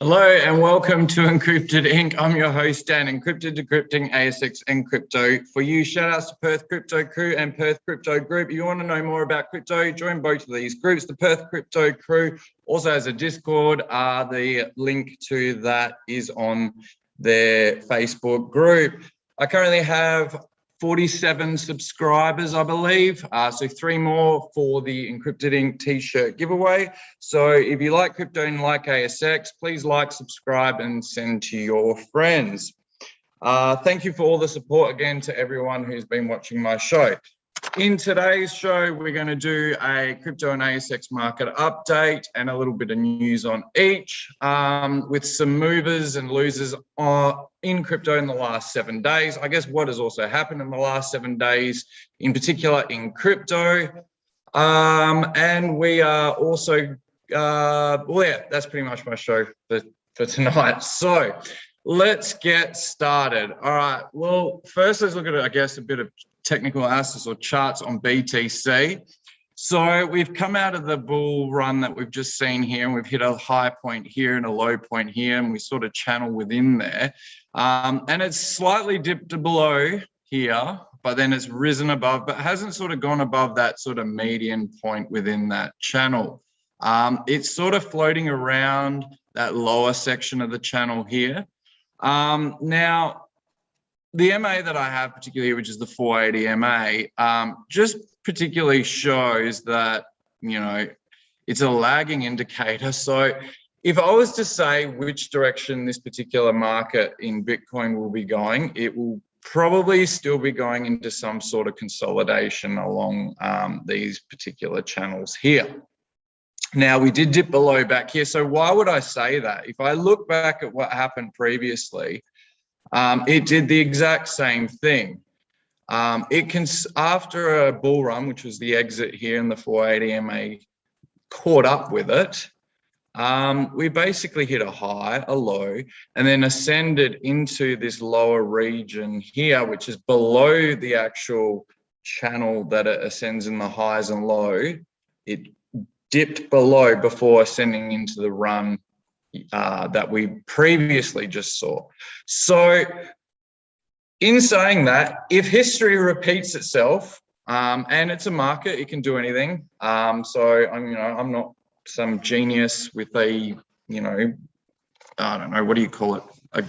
Hello and welcome to Encrypted Inc. I'm your host, Dan, Encrypted Decrypting ASX and Crypto for you. Shout outs to Perth Crypto Crew and Perth Crypto Group. If you want to know more about crypto, join both of these groups. The Perth Crypto Crew also has a Discord. The link to that is on their Facebook group. I currently have 47 subscribers, I believe. So 3 more for the Encrypted Inc. t-shirt giveaway. So if you like crypto and like ASX, please like, subscribe, and send to your friends. Thank you for all the support again to everyone who's been watching my show. In today's show, we're going to do a crypto and ASX market update and a little bit of news on each, with some movers and losers in crypto in the last 7 days. I guess what has also happened in the last 7 days, in particular in crypto. And we are also, well, yeah, that's pretty much my show for tonight. So let's get started. All right, well, first let's look at, I guess, a bit of technical analysis or charts on BTC. So we've come out of the bull run that we've just seen here, and we've hit a high point here and a low point here, and we sort of channel within there. And it's slightly dipped below here, but then it's risen above, but hasn't sort of gone above that sort of median point within that channel. It's sort of floating around that lower section of the channel here. Now, the MA that I have particularly, which is the 480 MA, just particularly shows that, you know, it's a lagging indicator. So if I was to say which direction this particular market in Bitcoin will be going, it will probably still be going into some sort of consolidation along these particular channels here. Now, we did dip below back here. So why would I say that? If I look back at what happened previously, it did the exact same thing. It can, after a bull run, which was the exit here in the 480 MA, caught up with it. We basically hit a high, a low, and then ascended into this lower region here, which is below the actual channel that it ascends in the highs and low. It dipped below before ascending into the run that we previously just saw. So in saying that, if history repeats itself, and it's a market, it can do anything. So I'm not some genius with a, I don't know, what do you call it? A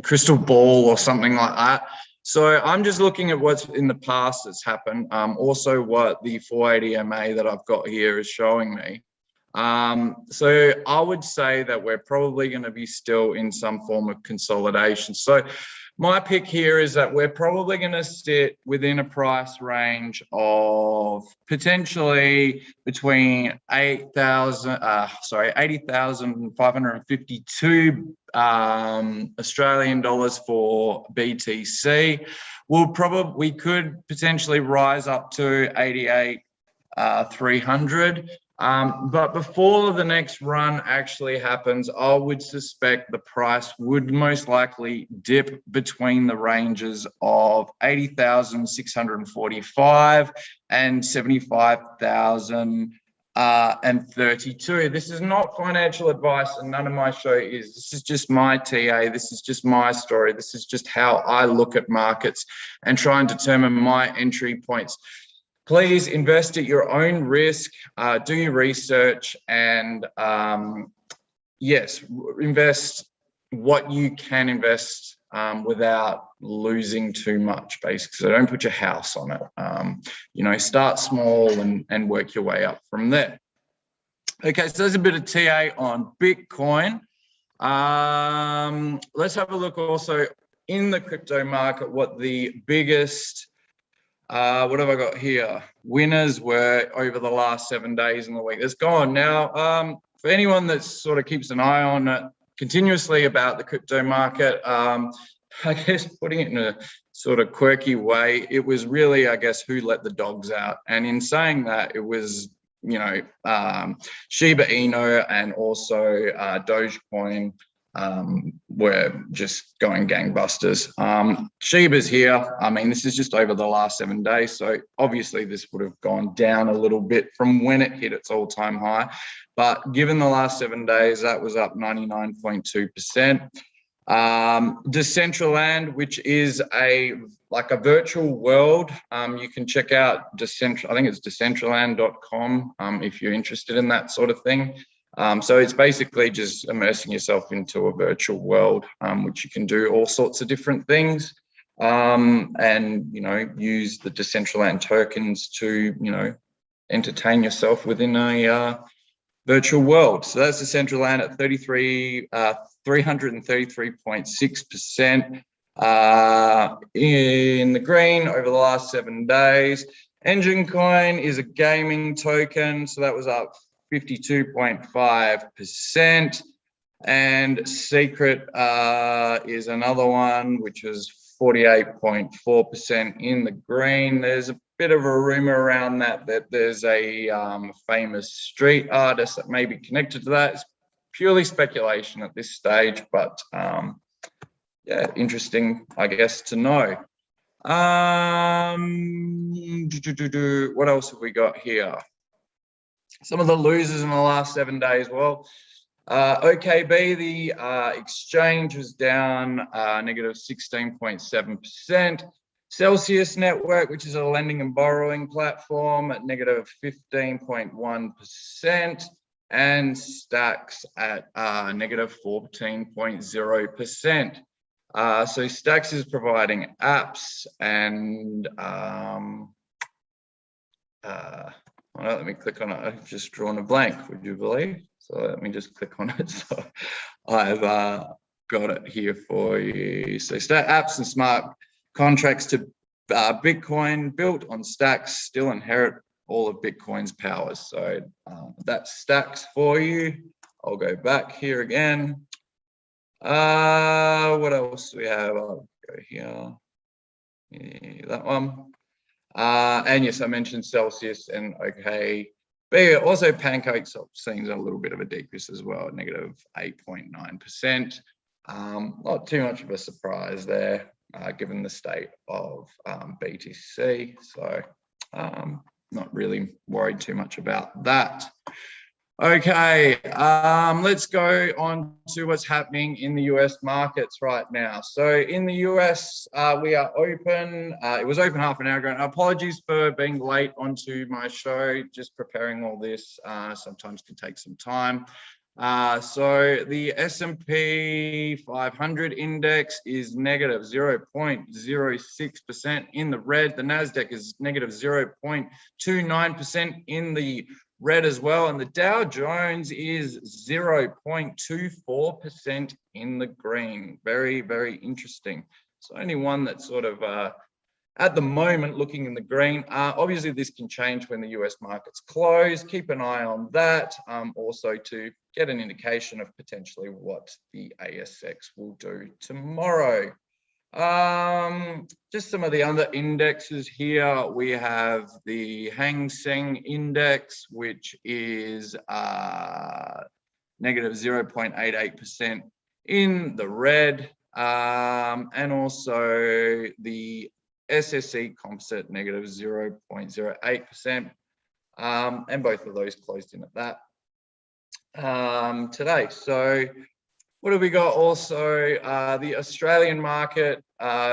crystal ball or something like that. So I'm just looking at what's in the past that's happened. Also what the 480 MA that I've got here is showing me. So I would say that we're probably going to be still in some form of consolidation. So my pick here is that we're probably going to sit within a price range of potentially between 80,552 Australian dollars for BTC. We could potentially rise up to 88,300. But before the next run actually happens, I would suspect the price would most likely dip between the ranges of 80,645 and 75,032. This is not financial advice, and none of my show is. This is just my TA. This is just my story. This is just how I look at markets and try and determine my entry points. Please invest at your own risk, do your research, and yes, invest what you can invest without losing too much, basically. So don't put your house on it. Start small and work your way up from there. Okay, so there's a bit of TA on Bitcoin. Let's have a look also in the crypto market, what the biggest what have I got here? Winners were over the last 7 days in the week that's gone. Now, for anyone that sort of keeps an eye on it, continuously about the crypto market. I guess putting it in a sort of quirky way, it was really, I guess, who let the dogs out. And in saying that, it was, you know, Shiba Inu and also Dogecoin were just going gangbusters. Shiba's here. I mean, this is just over the last 7 days. So obviously this would have gone down a little bit from when it hit its all-time high. But given the last 7 days, that was up 99.2%. Decentraland, which is like a virtual world. You can check out I think it's decentraland.com if you're interested in that sort of thing. So it's basically just immersing yourself into a virtual world, which you can do all sorts of different things, and, you know, use the Decentraland tokens to, you know, entertain yourself within a virtual world. So that's Decentraland at 333.6% in the green over the last 7 days. Engine Coin is a gaming token, so that was up 52.5%. And Secret is another one, which was 48.4% in the green. There's a bit of a rumor around that there's a famous street artist that may be connected to that. It's purely speculation at this stage, but yeah, interesting, I guess, to know. What else have we got here? Some of the losers in the last 7 days. Well, OKB, the exchange was down negative 16.7%. Celsius Network, which is a lending and borrowing platform, at negative 15.1%. And Stacks at negative 14.0%. So Stacks is providing apps and let me click on it. I've just drawn a blank, would you believe? So let me just click on it. So I've got it here for you. So apps and smart contracts to Bitcoin built on Stacks still inherit all of Bitcoin's powers. So that's Stacks for you. I'll go back here again. What else do we have? I'll go here. Yeah, that one. And yes, I mentioned Celsius and okay. But also Pancakes seeing a little bit of a decrease as well, at negative 8.9%. Not too much of a surprise there, given the state of BTC. So not really worried too much about that. Okay, let's go on to what's happening in the US markets right now. So in the US, we are open. It was open half an hour ago. And apologies for being late onto my show. Just preparing all this sometimes can take some time. So the S&P 500 index is negative 0.06% in the red. The NASDAQ is negative 0.29% in the red as well. And the Dow Jones is 0.24% in the green. Very, very interesting. So only one that's sort of at the moment looking in the green. Obviously, this can change when the US markets close. Keep an eye on that. Also to get an indication of potentially what the ASX will do tomorrow. Just some of the other indexes here. We have the Hang Seng Index, which is negative 0.88% in the red, and also the SSE Composite negative 0.08%, and both of those closed in at that today. So what have we got also? The Australian market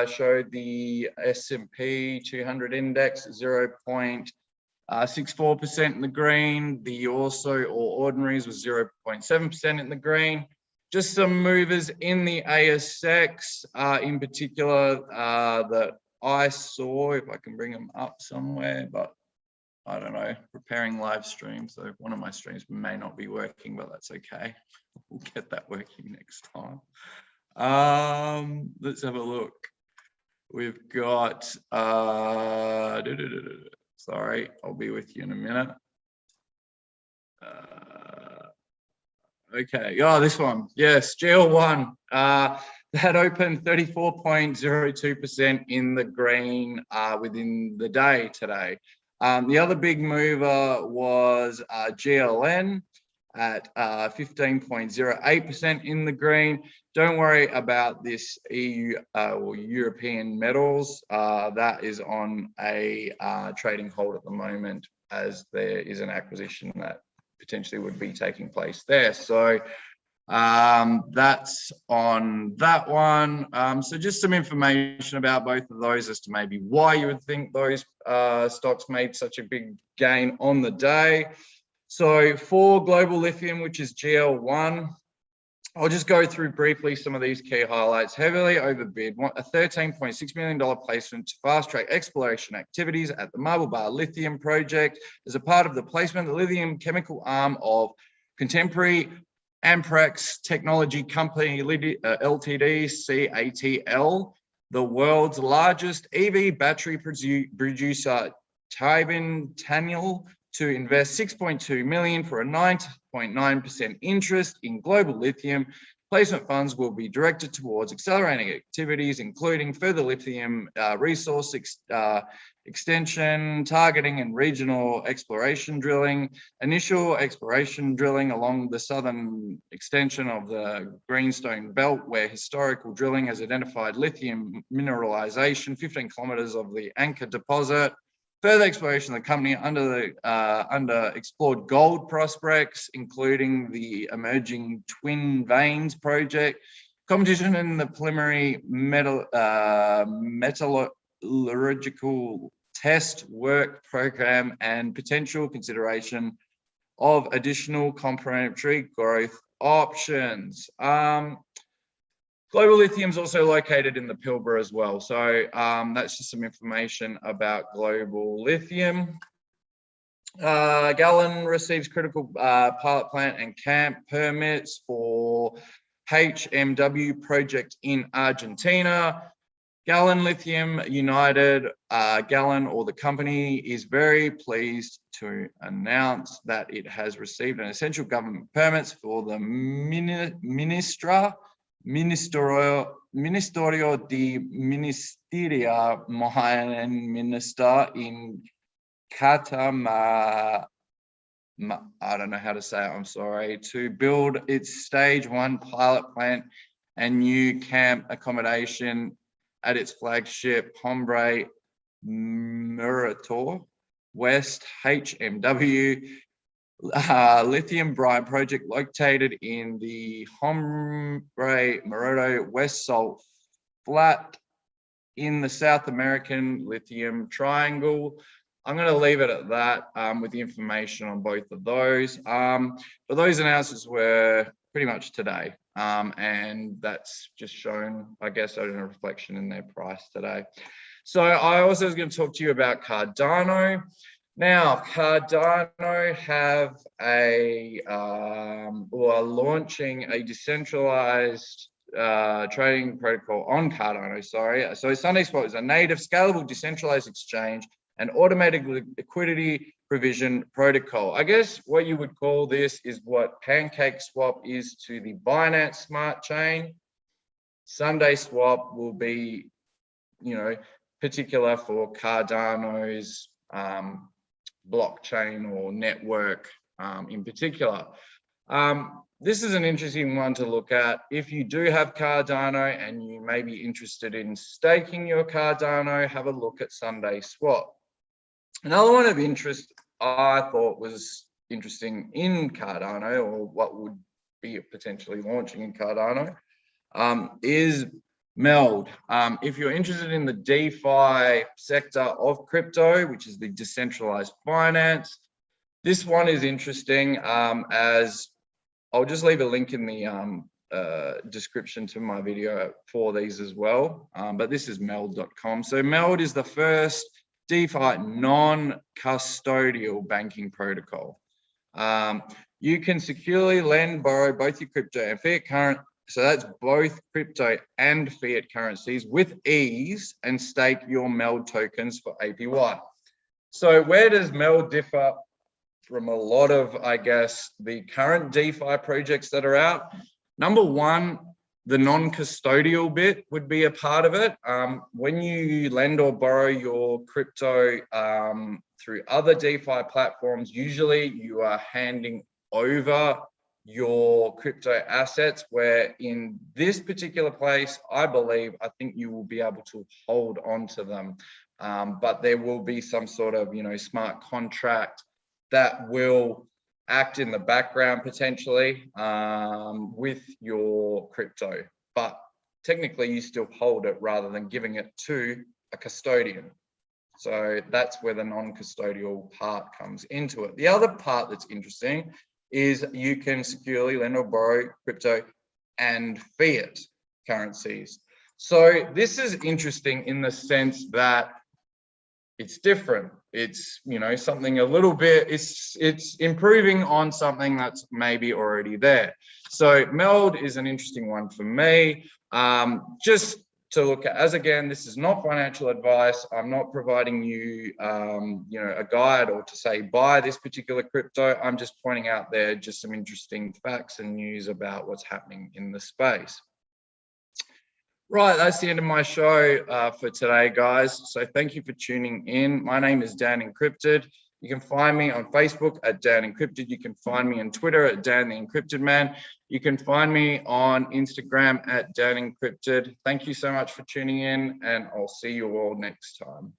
showed the S&P 200 index 0.64% in the green. The also all ordinaries was 0.7% in the green. Just some movers in the ASX, in particular that I saw, if I can bring them up somewhere, but I don't know, preparing live stream. So one of my streams may not be working, but that's okay. We'll get that working next time. Let's have a look. We've got, sorry, I'll be with you in a minute. Okay. Oh, this one. Yes, GL1. That opened 34.02% in the green within the day today. The other big mover was GLN at 15.08% in the green. Don't worry about this EU or European metals. That is on a trading hold at the moment, as there is an acquisition that potentially would be taking place there. So that's on that one. So just some information about both of those as to maybe why you would think those stocks made such a big gain on the day. So for Global Lithium, which is GL1, I'll just go through briefly some of these key highlights. Heavily overbid, a $13.6 million placement to fast-track exploration activities at the Marble Bar Lithium project. As a part of the placement, the lithium chemical arm of contemporary Amprex Technology Company Ltd, CATL, the world's largest EV battery producer, Tybin Taniel, to invest $6.2 million for a 9.9% interest in Global Lithium. Placement funds will be directed towards accelerating activities, including further lithium resource extension, targeting and regional exploration drilling, initial exploration drilling along the southern extension of the Greenstone Belt, where historical drilling has identified lithium mineralization 15 kilometers of the Anchor deposit. Further exploration of the company under explored gold prospects, including the emerging Twin Veins project, competition in the preliminary metallurgical test work program, and potential consideration of additional complementary growth options. Global Lithium is also located in the Pilbara as well. So that's just some information about Global Lithium. Gallon receives critical pilot plant and camp permits for HMW project in Argentina. Gallon Lithium United, Gallon, or the company, is very pleased to announce that it has received an essential government permits for the Ministerio de Ministeria Mohan Minister in Qatar, I don't know how to say it, I'm sorry, to build its stage 1 pilot plant and new camp accommodation at its flagship Hombre Murator West HMW lithium brine project, located in the Hombre Murator West Salt Flat in the South American Lithium Triangle. I'm going to leave it at that with the information on both of those. But those announcements were pretty much today. And that's just shown, I guess, a reflection in their price today. So I also was going to talk to you about Cardano. Now, Cardano have are launching a decentralized trading protocol on Cardano, sorry. So Sunday Spot is a native, scalable, decentralized exchange and automatic liquidity provision protocol. I guess what you would call this is what PancakeSwap is to the Binance Smart Chain. Sunday Swap will be, particular for Cardano's blockchain or network in particular. This is an interesting one to look at. If you do have Cardano and you may be interested in staking your Cardano, have a look at Sunday Swap. Another one of interest I thought was interesting in Cardano, or what would be potentially launching in Cardano, is Meld. If you're interested in the DeFi sector of crypto, which is the decentralized finance, this one is interesting, as I'll just leave a link in the description to my video for these as well. But this is meld.com. So Meld is the first DeFi non-custodial banking protocol. You can securely lend, borrow both your crypto and fiat currency. So that's both crypto and fiat currencies with ease, and stake your Meld tokens for APY. So where does Meld differ from a lot of, I guess, the current DeFi projects that are out. Number one, the non-custodial bit would be a part of it. When you lend or borrow your crypto through other DeFi platforms, usually you are handing over your crypto assets, where in this particular place, I think you will be able to hold on to them. But there will be some sort of, smart contract that will act in the background potentially with your crypto. But technically you still hold it rather than giving it to a custodian. So that's where the non-custodial part comes into it. The other part that's interesting is you can securely lend or borrow crypto and fiat currencies. So this is interesting in the sense that it's different. It's, something a little bit, it's improving on something that's maybe already there. So Meld is an interesting one for me. Just to look at, as again, this is not financial advice. I'm not providing you, a guide or to say buy this particular crypto. I'm just pointing out there just some interesting facts and news about what's happening in the space. Right, that's the end of my show for today, guys. So thank you for tuning in. My name is Dan Encrypted. You can find me on Facebook at Dan Encrypted. You can find me on Twitter at Dan the Encrypted Man. You can find me on Instagram at Dan Encrypted. Thank you so much for tuning in, and I'll see you all next time.